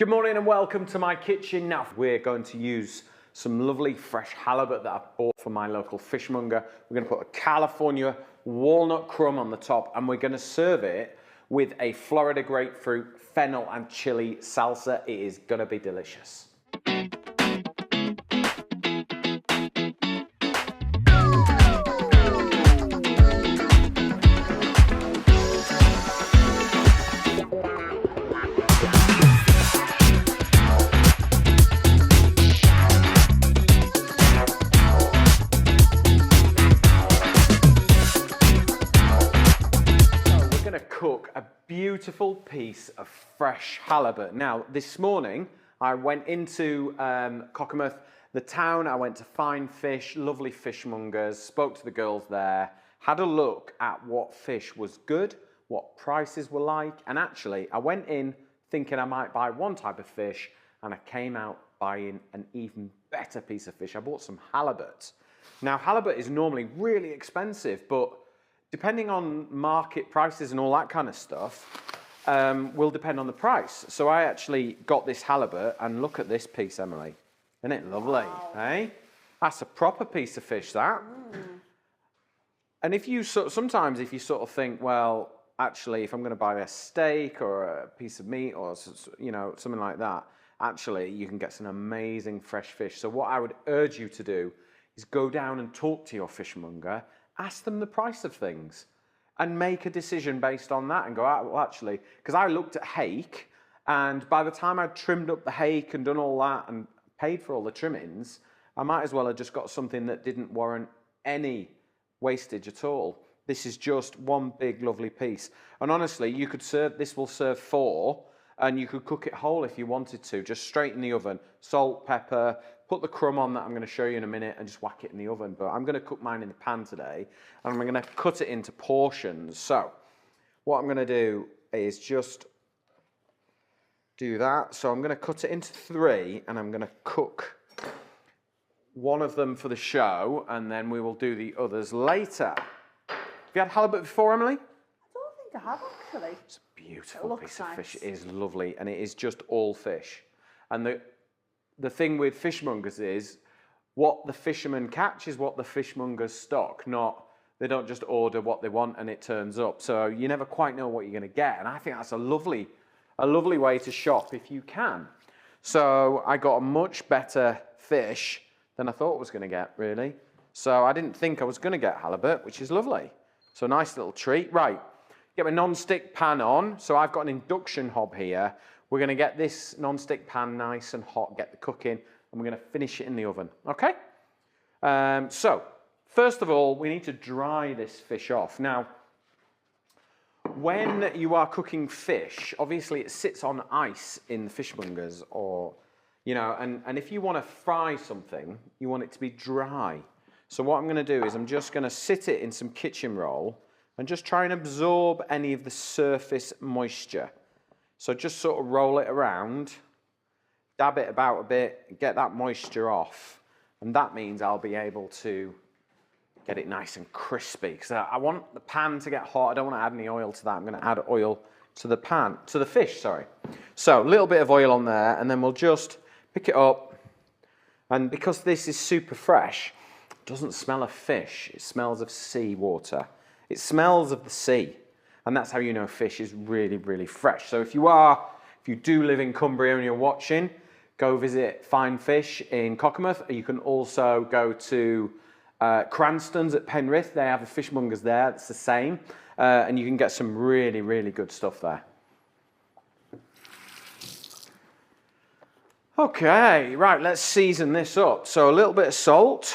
Good morning and welcome to my kitchen. Now we're going to use some lovely fresh halibut that I've bought from my local fishmonger. We're going to put a California walnut crumb on the top and we're going to serve it with a Florida grapefruit, fennel and chili salsa. It is going to be delicious. Cook a beautiful piece of fresh halibut. Now, this morning I went into Cockermouth, the town. I went to Find Fish, lovely fishmongers, spoke to the girls there, had a look at what fish was good, what prices were like, and actually I went in thinking I might buy one type of fish and I came out buying an even better piece of fish. I bought some halibut. Now, halibut is normally really expensive, but depending on market prices and all that kind of stuff, will depend on the price. So I actually got this halibut, and look at this piece, Emily. Isn't it lovely, eh? That's a proper piece of fish, that. And if you sometimes if you sort of think, well, actually, if I'm going to buy a steak or a piece of meat or, you know, something like that, actually, you can get some amazing fresh fish. So what I would urge you to do is go down and talk to your fishmonger. Ask them the price of things and make a decision based on that and go, well, actually, because I looked at hake, and by the time I'd trimmed up the hake and done all that and paid for all the trimmings, I might as well have just got something that didn't warrant any wastage at all. This is just one big lovely piece. And honestly, you could serve, this will serve 4, and you could cook it whole if you wanted to, just straight in the oven, salt, pepper, put the crumb on that I'm going to show you in a minute and just whack it in the oven. But I'm going to cook mine in the pan today and I'm going to cut it into portions. So what I'm going to do is just do that. So I'm going to cut it into 3 and I'm going to cook one of them for the show and then we will do the others later. Have you had halibut before, Emily? I don't think I have actually. It's a beautiful piece of fish. It is lovely and it is just all fish. And the thing with fishmongers is what the fishermen catch is what the fishmongers stock, not they don't just order what they want and it turns up. So you never quite know what you're going to get. And I think that's a lovely way to shop if you can. So I got a much better fish than I thought I was going to get, really. So I didn't think I was going to get halibut, which is lovely. So a nice little treat. Right, get my non-stick pan on. So I've got an induction hob here. We're going to get this non-stick pan nice and hot, get the cooking, and we're going to finish it in the oven, okay? So, first of all, we need to dry this fish off. Now, when you are cooking fish, obviously it sits on ice in the fishmongers or, you know, and if you want to fry something, you want it to be dry. So what I'm going to do is I'm just going to sit it in some kitchen roll and just try and absorb any of the surface moisture. So just sort of roll it around, dab it about a bit, get that moisture off. And that means I'll be able to get it nice and crispy. Because I want the pan to get hot. I don't want to add any oil to that. I'm going to add oil to the pan, to the fish, sorry. So a little bit of oil on there, and then we'll just pick it up. And because this is super fresh, it doesn't smell of fish. It smells of sea water. It smells of the sea. And that's how you know fish is really, really fresh. So if you do live in Cumbria and you're watching, go visit Find Fish in Cockermouth. You can also go to Cranston's at Penrith. They have a fishmongers there. It's the same. And you can get some really, really good stuff there. Okay, right, let's season this up. So a little bit of salt,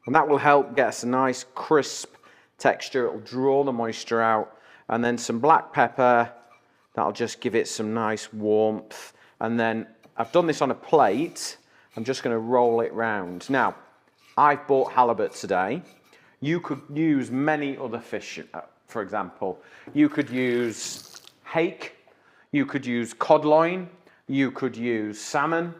and that will help get us a nice crisp texture. It'll draw the moisture out. And then some black pepper, that'll just give it some nice warmth. And then I've done this on a plate. I'm just going to roll it round. Now, I've bought halibut today. You could use many other fish, for example. You could use hake, you could use cod loin, you could use salmon,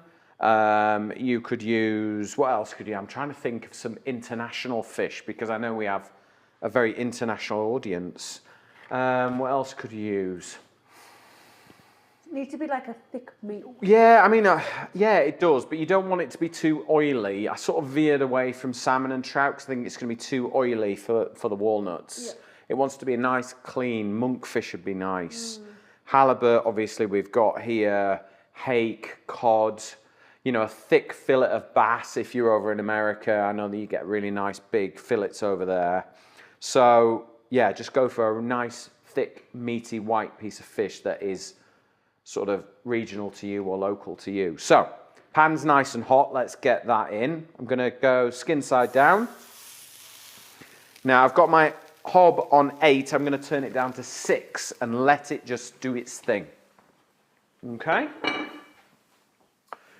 you could use, what else could you? I'm trying to think of some international fish because I know we have a very international audience. What else could you use? Needs to be like a thick meat. Yeah, I mean, yeah, it does, but you don't want it to be too oily. I sort of veered away from salmon and trout because I think it's going to be too oily for the walnuts. Yeah. It wants to be a nice, clean, monkfish would be nice. Halibut, obviously, we've got here, hake, cod, you know, a thick fillet of bass if you're over in America. I know that you get really nice big fillets over there. So, yeah, just go for a nice, thick, meaty, white piece of fish that is sort of regional to you or local to you. So, pan's nice and hot. Let's get that in. I'm going to go skin side down. Now, I've got my hob on 8. I'm going to turn it down to 6 and let it just do its thing. Okay?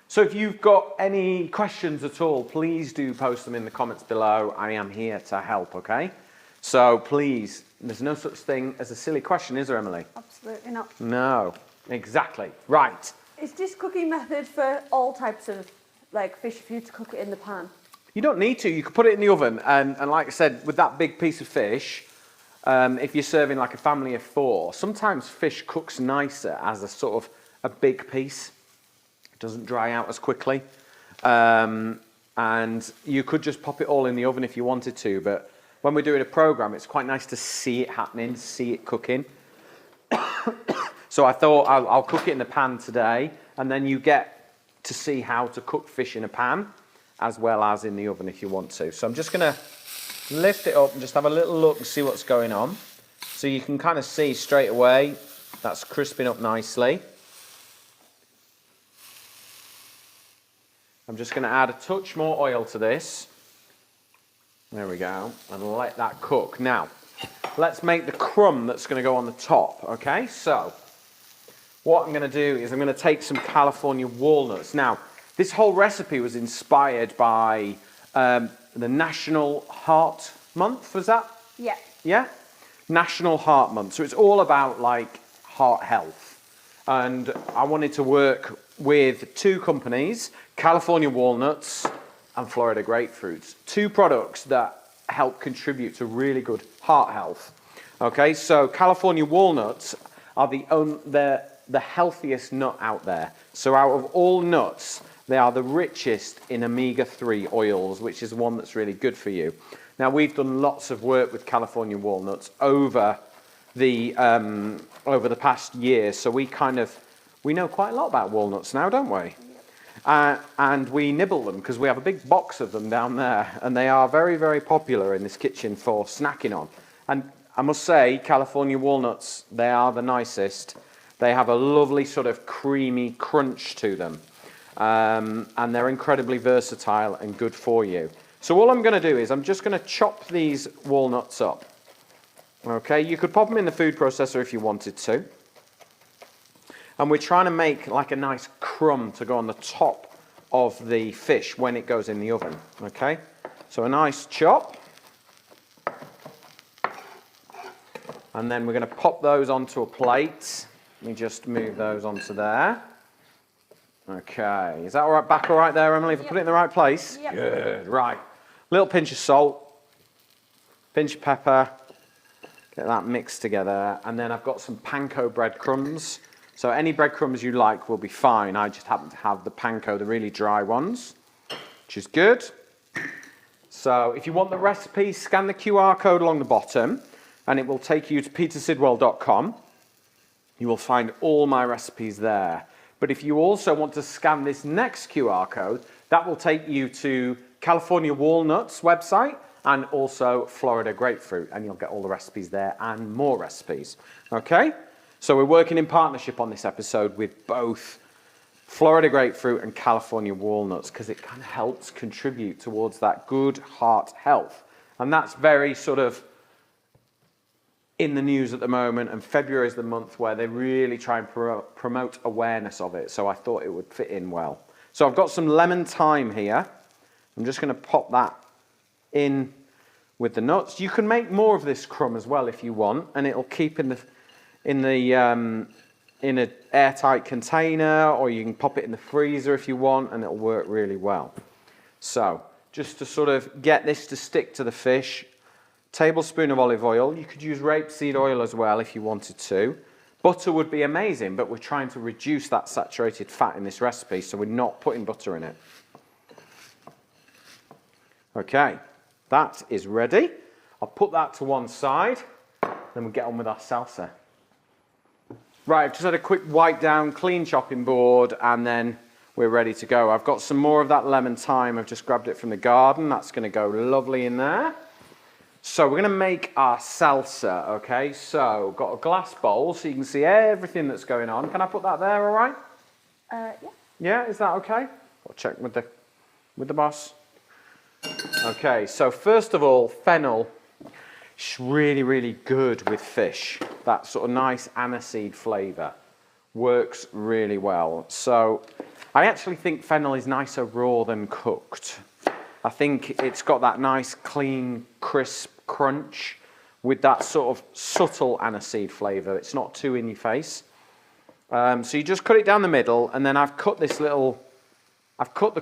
So if you've got any questions at all, please do post them in the comments below. I am here to help, okay? So please, there's no such thing as a silly question, is there, Emily? Absolutely not. No. Exactly. Right. Is this cooking method for all types of like fish if you to cook it in the pan? You don't need to. You could put it in the oven, and like I said, with that big piece of fish, if you're serving like a family of 4, sometimes fish cooks nicer as a sort of a big piece. It doesn't dry out as quickly. And you could just pop it all in the oven if you wanted to, but when we're doing a program, it's quite nice to see it happening, see it cooking. So I thought I'll cook it in the pan today, and then you get to see how to cook fish in a pan, as well as in the oven if you want to. So I'm just going to lift it up and just have a little look and see what's going on. So you can kind of see straight away that's crisping up nicely. I'm just going to add a touch more oil to this. There we go, and let that cook. Now, let's make the crumb that's going to go on the top, okay? So, what I'm going to do is I'm going to take some California walnuts. Now, this whole recipe was inspired by the National Heart Month, was that? Yeah. Yeah? National Heart Month. So it's all about like heart health. And I wanted to work with 2 companies, California Walnuts and Florida Grapefruits. 2 products that help contribute to really good heart health. Okay, so California Walnuts are the healthiest nut out there. So out of all nuts, they are the richest in omega-3 oils, which is one that's really good for you. Now, we've done lots of work with California walnuts over the past year, so we know quite a lot about walnuts now, don't we? And we nibble them because we have a big box of them down there, and they are very, very popular in this kitchen for snacking on. And I must say, California walnuts, they are the nicest. They have a lovely sort of creamy crunch to them. And they're incredibly versatile and good for you. So all I'm going to do is I'm just going to chop these walnuts up. Okay, you could pop them in the food processor if you wanted to. And we're trying to make like a nice crumb to go on the top of the fish when it goes in the oven. Okay, so a nice chop. And then we're going to pop those onto a plate. Let me just move those onto there. Okay, is that all right, back all right there, Emily? If I put it in the right place? Yep. Good, right. Little pinch of salt, pinch of pepper, get that mixed together. And then I've got some panko breadcrumbs. So any breadcrumbs you like will be fine. I just happen to have the panko, the really dry ones, which is good. So if you want the recipe, scan the QR code along the bottom and it will take you to petersidwell.com. You will find all my recipes there. But if you also want to scan this next QR code, that will take you to California Walnuts website and also Florida Grapefruit, and you'll get all the recipes there and more recipes. Okay? So we're working in partnership on this episode with both Florida Grapefruit and California Walnuts because it kind of helps contribute towards that good heart health. And that's very sort of in the news at the moment, and February is the month where they really try and promote awareness of it, so I thought it would fit in well. So I've got some lemon thyme here. I'm just going to pop that in with the nuts. You can make more of this crumb as well if you want, and it'll keep in an airtight container, or you can pop it in the freezer if you want, and it'll work really well. So just to sort of get this to stick to the fish, tablespoon of olive oil. You could use rapeseed oil as well if you wanted to. Butter would be amazing, but we're trying to reduce that saturated fat in this recipe, so we're not putting butter in it. Okay, that is ready. I'll put that to one side, then we'll get on with our salsa. Right, I've just had a quick wipe down, clean chopping board, and then we're ready to go. I've got some more of that lemon thyme. I've just grabbed it from the garden. That's going to go lovely in there. So we're going to make our salsa, okay? So got a glass bowl so you can see everything that's going on. Can I put that there, all right? Yeah. Yeah, is that okay? I'll check with the boss. Okay, so first of all, fennel. It's really, really good with fish. That sort of nice aniseed flavour works really well. So I actually think fennel is nicer raw than cooked. I think it's got that nice, clean, crisp crunch with that sort of subtle aniseed flavour. It's not too in your face. So you just cut it down the middle, and then I've cut the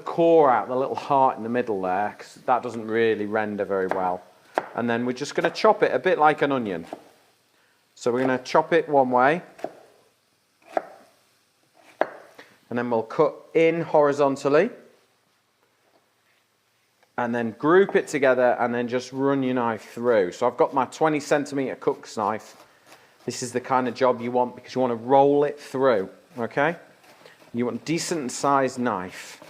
core out, the little heart in the middle there, because that doesn't really render very well. And then we're just going to chop it a bit like an onion. So we're going to chop it one way, and then we'll cut in horizontally, and then group it together, and then just run your knife through. So I've got my 20 centimetre cook's knife. This is the kind of job you want because you want to roll it through, okay? You want a decent sized knife.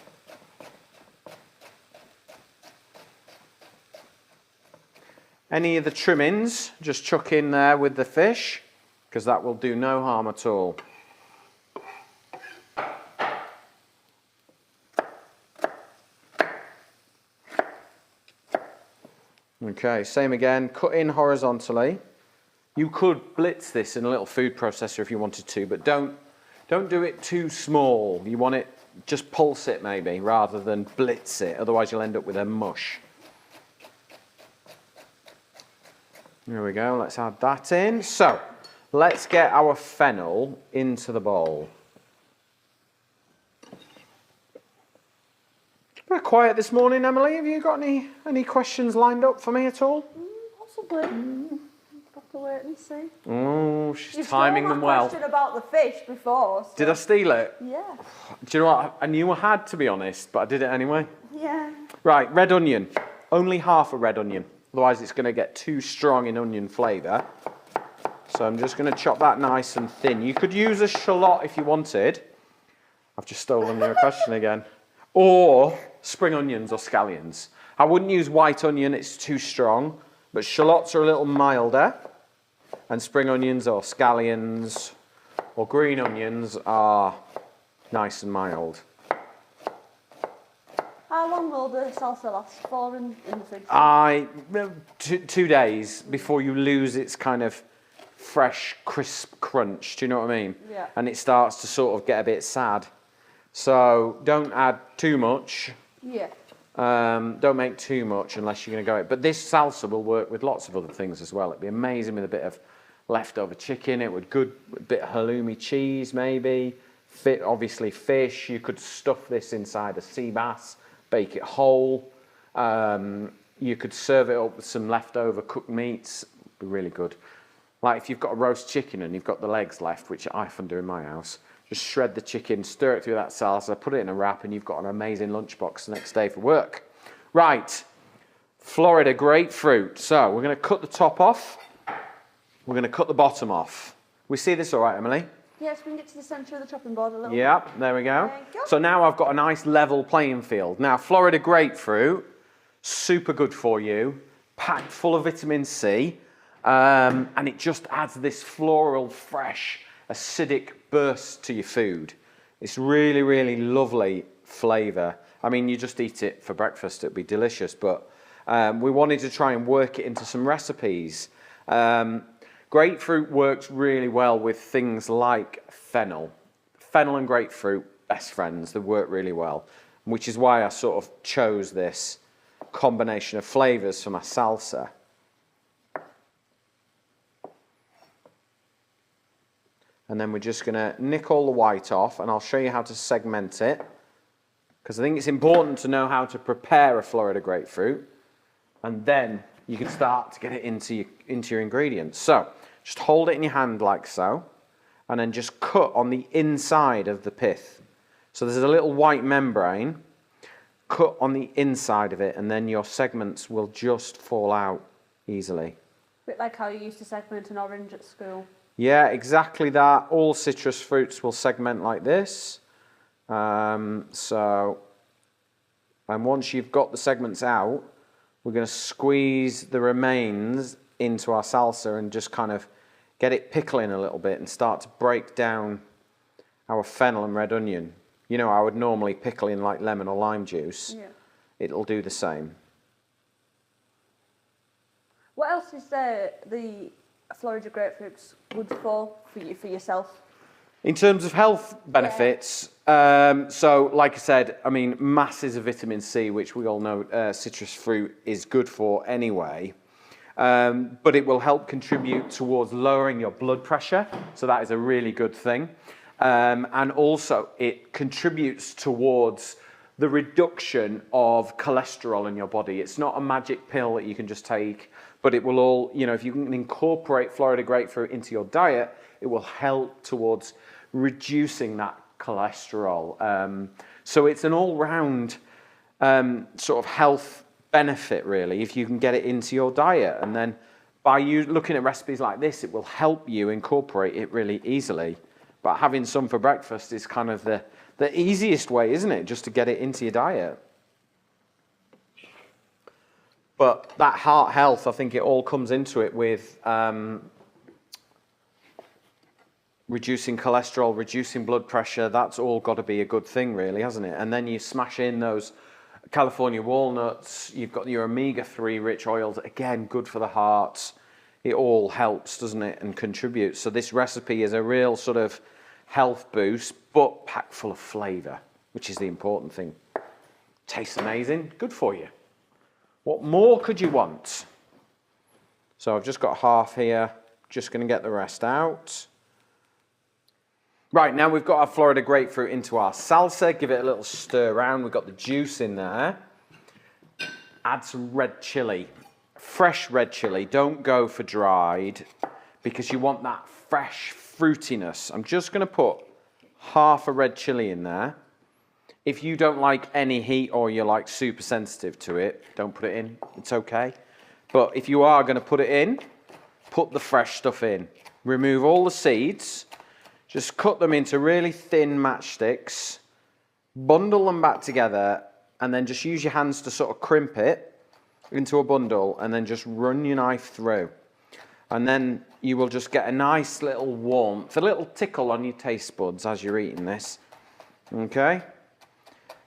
Any of the trimmings, just chuck in there with the fish, because that will do no harm at all. Okay, same again, cut in horizontally. You could blitz this in a little food processor if you wanted to, but don't do it too small. You want it, just pulse it maybe, rather than blitz it, otherwise you'll end up with a mush. There we go, let's add that in. So, let's get our fennel into the bowl. Bit quiet this morning, Emily. Have you got any questions lined up for me at all? Possibly. Have to wait and see. Oh, she's timing them well. You stole my question about the fish before. So. Did I steal it? Yeah. Do you know what? I knew I had, to be honest, but I did it anyway. Yeah. Right, red onion. Only half a red onion. Otherwise, it's going to get too strong in onion flavour. So I'm just going to chop that nice and thin. You could use a shallot if you wanted. I've just stolen your question again. Or spring onions or scallions. I wouldn't use white onion, it's too strong. But shallots are a little milder. And spring onions or scallions or green onions are nice and mild. How long will the salsa last for in the fridge? 2 days before you lose its kind of fresh, crisp crunch. Do you know what I mean? Yeah. And it starts to sort of get a bit sad. So don't add too much. Yeah. Don't make too much unless you're going to go it. But this salsa will work with lots of other things as well. It'd be amazing with a bit of leftover chicken. It would a bit of halloumi cheese maybe. Obviously fish. You could stuff this inside a sea bass. Bake it whole. You could serve it up with some leftover cooked meats. It'd be really good. Like if you've got a roast chicken and you've got the legs left, which I often do in my house, just shred the chicken, stir it through that salsa, put it in a wrap, and you've got an amazing lunchbox the next day for work. Right, Florida grapefruit. So we're going to cut the top off. We're going to cut the bottom off. We see this all right, Emily? Yes, we can get to the centre of the chopping board a little bit. Yep, there we go. Thank you. So now I've got a nice level playing field. Now, Florida grapefruit, super good for you, packed full of vitamin C, and it just adds this floral, fresh, acidic burst to your food. It's really, really lovely flavour. I mean, you just eat it for breakfast, it'd be delicious, but we wanted to try and work it into some recipes. Grapefruit works really well with things like fennel. Fennel and grapefruit, best friends, they work really well, which is why I sort of chose this combination of flavours for my salsa. And then we're just going to nick all the white off, and I'll show you how to segment it, because I think it's important to know how to prepare a Florida grapefruit, and then you can start to get it into your ingredients. So just hold it in your hand like so, and then just cut on the inside of the pith. So there's a little white membrane, cut on the inside of it, and then your segments will just fall out easily. A bit like how you used to segment an orange at school. Yeah, exactly that. All citrus fruits will segment like this. And once you've got the segments out, we're going to squeeze the remains into our salsa and just kind of get it pickling a little bit and start to break down our fennel and red onion. You know, I would normally pickle in like lemon or lime juice. Yeah. It'll do the same. What else is the Florida grapefruits good for yourself? In terms of health benefits, so like I said, I mean, masses of vitamin C, which we all know citrus fruit is good for anyway. But it will help contribute towards lowering your blood pressure. So that is a really good thing. And also it contributes towards the reduction of cholesterol in your body. It's not a magic pill that you can just take, but it will all, you know, if you can incorporate Florida grapefruit into your diet, it will help towards reducing that cholesterol. So it's an all-round sort of health benefit, really, if you can get it into your diet. And then by you looking at recipes like this, it will help you incorporate it really easily. But having some for breakfast is kind of the easiest way, isn't it? Just to get it into your diet. But that heart health, I think it all comes into it with reducing cholesterol, reducing blood pressure. That's all got to be a good thing, really, hasn't it? And then you smash in those California walnuts. You've got your omega-3 rich oils. Again, good for the heart. It all helps, doesn't it, and contributes. So this recipe is a real sort of health boost, but packed full of flavour, which is the important thing. Tastes amazing. Good for you. What more could you want? So I've just got half here. Just going to get the rest out. Right, now we've got our Florida grapefruit into our salsa. Give it a little stir around. We've got the juice in there. Add some red chili. Fresh red chili. Don't go for dried because you want that fresh fruitiness. I'm just going to put half a red chili in there. If you don't like any heat or you're like super sensitive to it, don't put it in. It's okay. But if you are going to put it in, put the fresh stuff in. Remove all the seeds. Just cut them into really thin matchsticks, bundle them back together, and then just use your hands to sort of crimp it into a bundle, and then just run your knife through. And then you will just get a nice little warmth, a little tickle on your taste buds as you're eating this. Okay?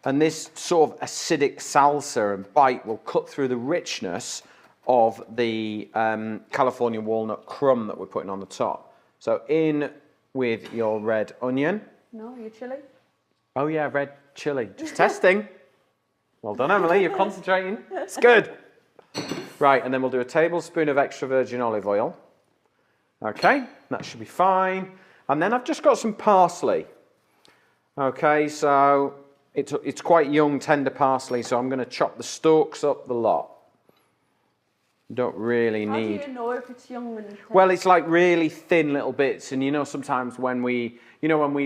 And this sort of acidic salsa and bite will cut through the richness of the California walnut crumb that we're putting on the top. So in with your red onion. No, your chili? Oh yeah, red chili. Just testing. Well done, Emily. You're concentrating. It's good. Right, and then we'll do a tablespoon of extra virgin olive oil. Okay, that should be fine. And then I've just got some parsley. Okay, so it's quite young, tender parsley, so I'm going to chop the stalks up the lot. Don't really need. How do you know if it's young and tender? Well, it's like really thin little bits, and you know sometimes when we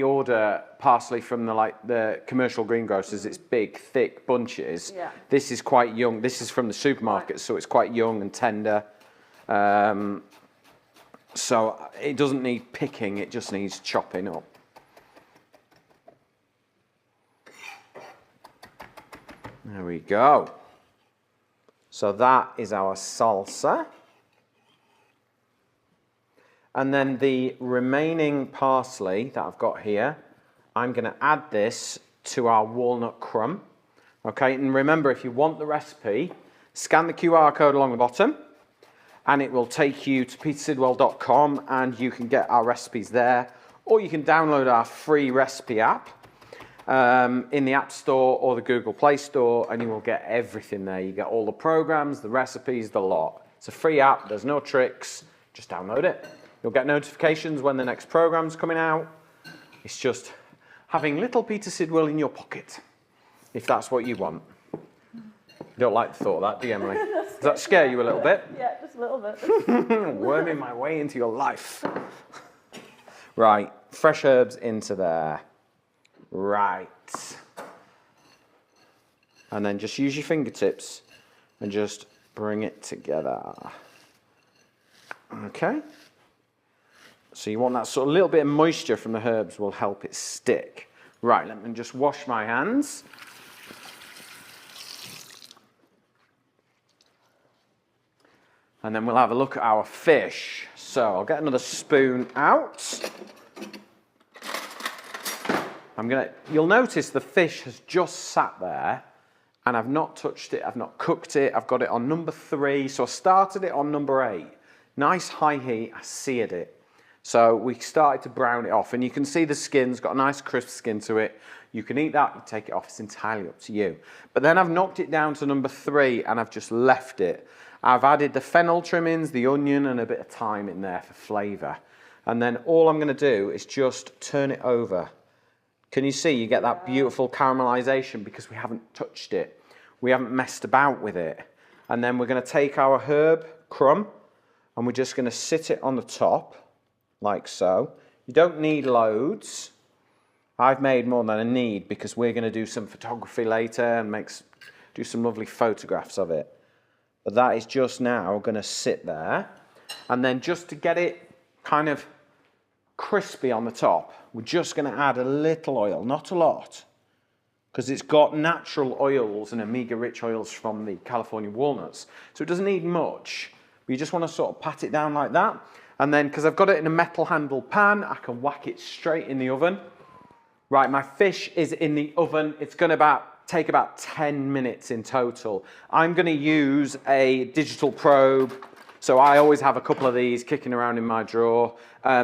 order parsley from the commercial greengrocers, it's big, thick bunches. Yeah. This is quite young. This is from the supermarket, so it's quite young and tender. So it doesn't need picking; it just needs chopping up. There we go. So that is our salsa. And then the remaining parsley that I've got here, I'm going to add this to our walnut crumb. Okay, and remember, if you want the recipe, scan the QR code along the bottom and it will take you to petersidwell.com and you can get our recipes there, or you can download our free recipe app in the App Store or the Google Play Store, and you will get everything there. You get all the programs, the recipes, the lot. It's a free app. There's no tricks. Just download it. You'll get notifications when the next program's coming out. It's just having little Peter Sidwell in your pocket, if that's what you want. You don't like the thought of that, do you, Emily? Does that scare you a little bit? Yeah, just a little bit. Worming my way into your life. Right, fresh herbs into there. Right. And then just use your fingertips and just bring it together. Okay. So you want that sort of little bit of moisture from the herbs will help it stick. Right, let me just wash my hands. And then we'll have a look at our fish. So I'll get another spoon out. You'll notice the fish has just sat there and I've not touched it, I've not cooked it, I've got it on number 3. So I started it on number 8. Nice high heat, I seared it. So we started to brown it off and you can see the skin's got a nice crisp skin to it. You can eat that, you take it off, it's entirely up to you. But then I've knocked it down to number 3 and I've just left it. I've added the fennel trimmings, the onion and a bit of thyme in there for flavour. And then all I'm going to do is just turn it over. Can you see you get that beautiful caramelisation because we haven't touched it. We haven't messed about with it. And then we're going to take our herb crumb and we're just going to sit it on the top like so. You don't need loads. I've made more than I need because we're going to do some photography later and do some lovely photographs of it. But that is just now going to sit there. And then just to get it kind of crispy on the top, we're just going to add a little oil, not a lot, because it's got natural oils and omega-rich oils from the California walnuts. So it doesn't need much. But you just want to sort of pat it down like that. And then, because I've got it in a metal handled pan, I can whack it straight in the oven. Right, my fish is in the oven. It's going to take about 10 minutes in total. I'm going to use a digital probe. So I always have a couple of these kicking around in my drawer.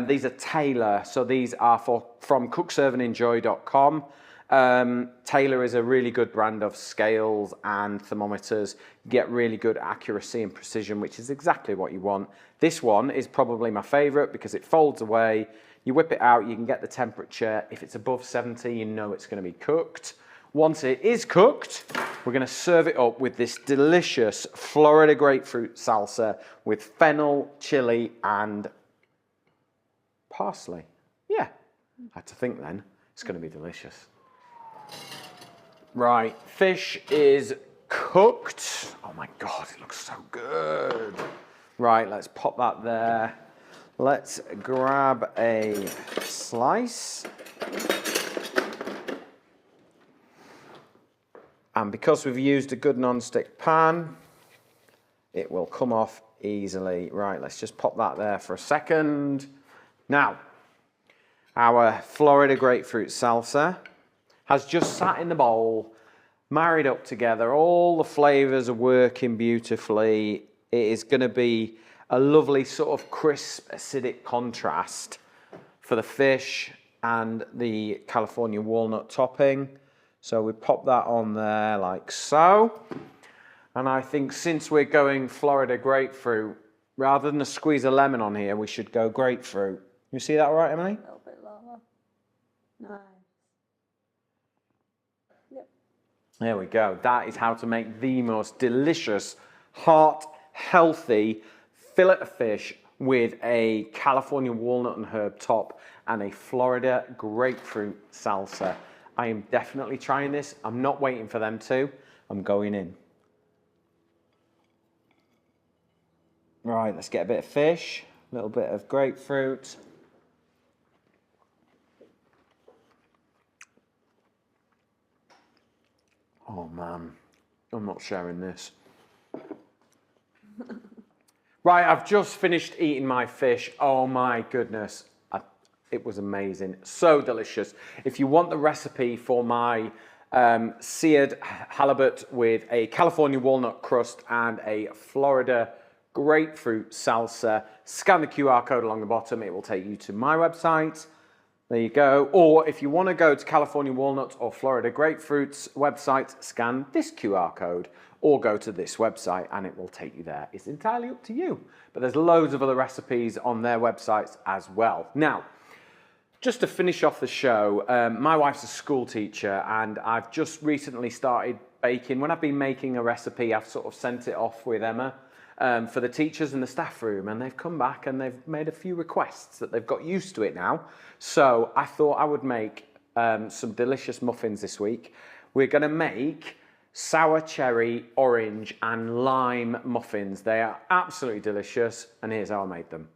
These are Taylor. So these are from cookserveandenjoy.com. Taylor is a really good brand of scales and thermometers. You get really good accuracy and precision, which is exactly what you want. This one is probably my favorite because it folds away. You whip it out, you can get the temperature. If it's above 70, you know it's going to be cooked. Once it is cooked, we're going to serve it up with this delicious Florida grapefruit salsa with fennel, chili, and parsley. Yeah, I had to think then. It's going to be delicious. Right, fish is cooked. Oh my God, it looks so good. Right, let's pop that there. Let's grab a slice. And because we've used a good non-stick pan, it will come off easily. Right, let's just pop that there for a second. Now, our Florida grapefruit salsa has just sat in the bowl, married up together. All the flavors are working beautifully. It is going to be a lovely sort of crisp, acidic contrast for the fish and the California walnut topping. So we pop that on there like so. And I think since we're going Florida grapefruit, rather than a squeeze of lemon on here, we should go grapefruit. You see that all right, Emily? A little bit lower. Nice. Yep. There we go. That is how to make the most delicious, heart, healthy fillet of fish with a California walnut and herb top and a Florida grapefruit salsa. I am definitely trying this. I'm not waiting for them to. I'm going in. Right, let's get a bit of fish, a little bit of grapefruit. Oh man, I'm not sharing this. Right, I've just finished eating my fish. Oh my goodness, it was amazing, so delicious. If you want the recipe for my seared halibut with a California walnut crust and a Florida grapefruit salsa, scan the QR code along the bottom. It will take you to my website. There you go. Or if you want to go to California walnut or Florida grapefruit's website, scan this QR code or go to this website and it will take you there. It's entirely up to you. But there's loads of other recipes on their websites as well. Now, just to finish off the show, my wife's a school teacher and I've just recently started baking. When I've been making a recipe, I've sort of sent it off with Emma for the teachers in the staff room, and they've come back and they've made a few requests that they've got used to it now. So I thought I would make some delicious muffins this week. We're going to make sour cherry, orange and lime muffins. They are absolutely delicious, and here's how I made them.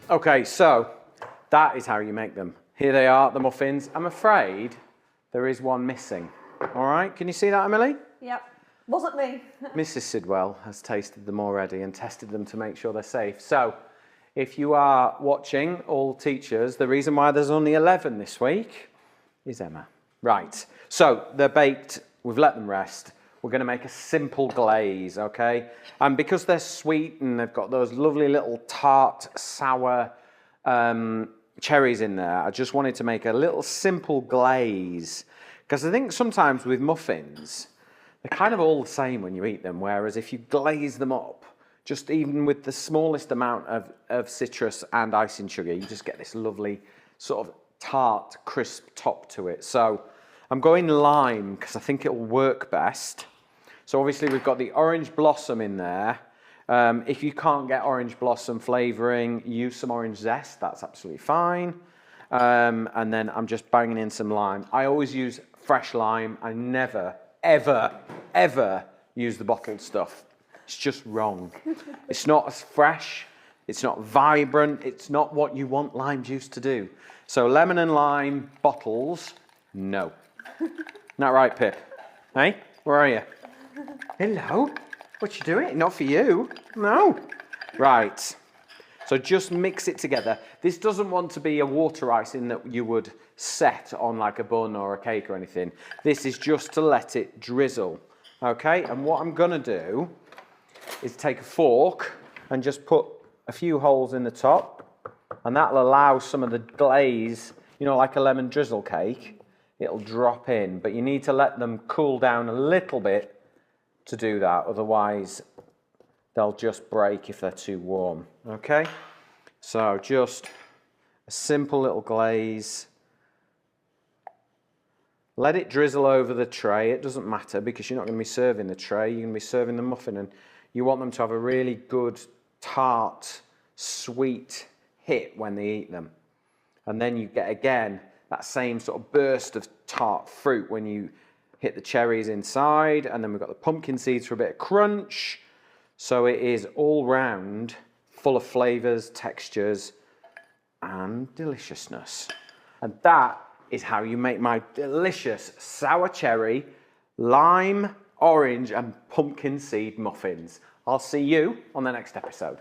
Okay, so that is how you make them. Here they are, the muffins. I'm afraid there is one missing. All right, can you see that, Emily? Yep, wasn't me. Mrs. Sidwell has tasted them already and tested them to make sure they're safe. So if you are watching, all teachers, the reason why there's only 11 this week is Emma. Right, so they're baked, we've let them rest. We're going to make a simple glaze, okay? And because they're sweet and they've got those lovely little tart, sour cherries in there, I just wanted to make a little simple glaze. Because I think sometimes with muffins, they're kind of all the same when you eat them, whereas if you glaze them up, just even with the smallest amount of citrus and icing sugar, you just get this lovely sort of tart, crisp top to it. So I'm going lime because I think it'll work best. So obviously we've got the orange blossom in there. If you can't get orange blossom flavouring, use some orange zest, that's absolutely fine. And then I'm just banging in some lime. I always use fresh lime. I never, ever, ever use the bottled stuff. It's just wrong. It's not as fresh, it's not vibrant, it's not what you want lime juice to do. So lemon and lime bottles, no. Not right, Pip? Hey, where are you? Hello? What you doing? Not for you. No. Right. So just mix it together. This doesn't want to be a water icing that you would set on like a bun or a cake or anything. This is just to let it drizzle. Okay? And what I'm going to do is take a fork and just put a few holes in the top. And that'll allow some of the glaze, you know, like a lemon drizzle cake. It'll drop in. But you need to let them cool down a little bit to do that, otherwise they'll just break if they're too warm. Okay, so just a simple little glaze. Let it drizzle over the tray. It doesn't matter because you're not going to be serving the tray, you're going to be serving the muffin, and you want them to have a really good tart, sweet hit when they eat them. And then you get again that same sort of burst of tart fruit when you hit the cherries inside, and then we've got the pumpkin seeds for a bit of crunch. So it is all round full of flavours, textures and deliciousness. And that is how you make my delicious sour cherry, lime, orange and pumpkin seed muffins. I'll see you on the next episode.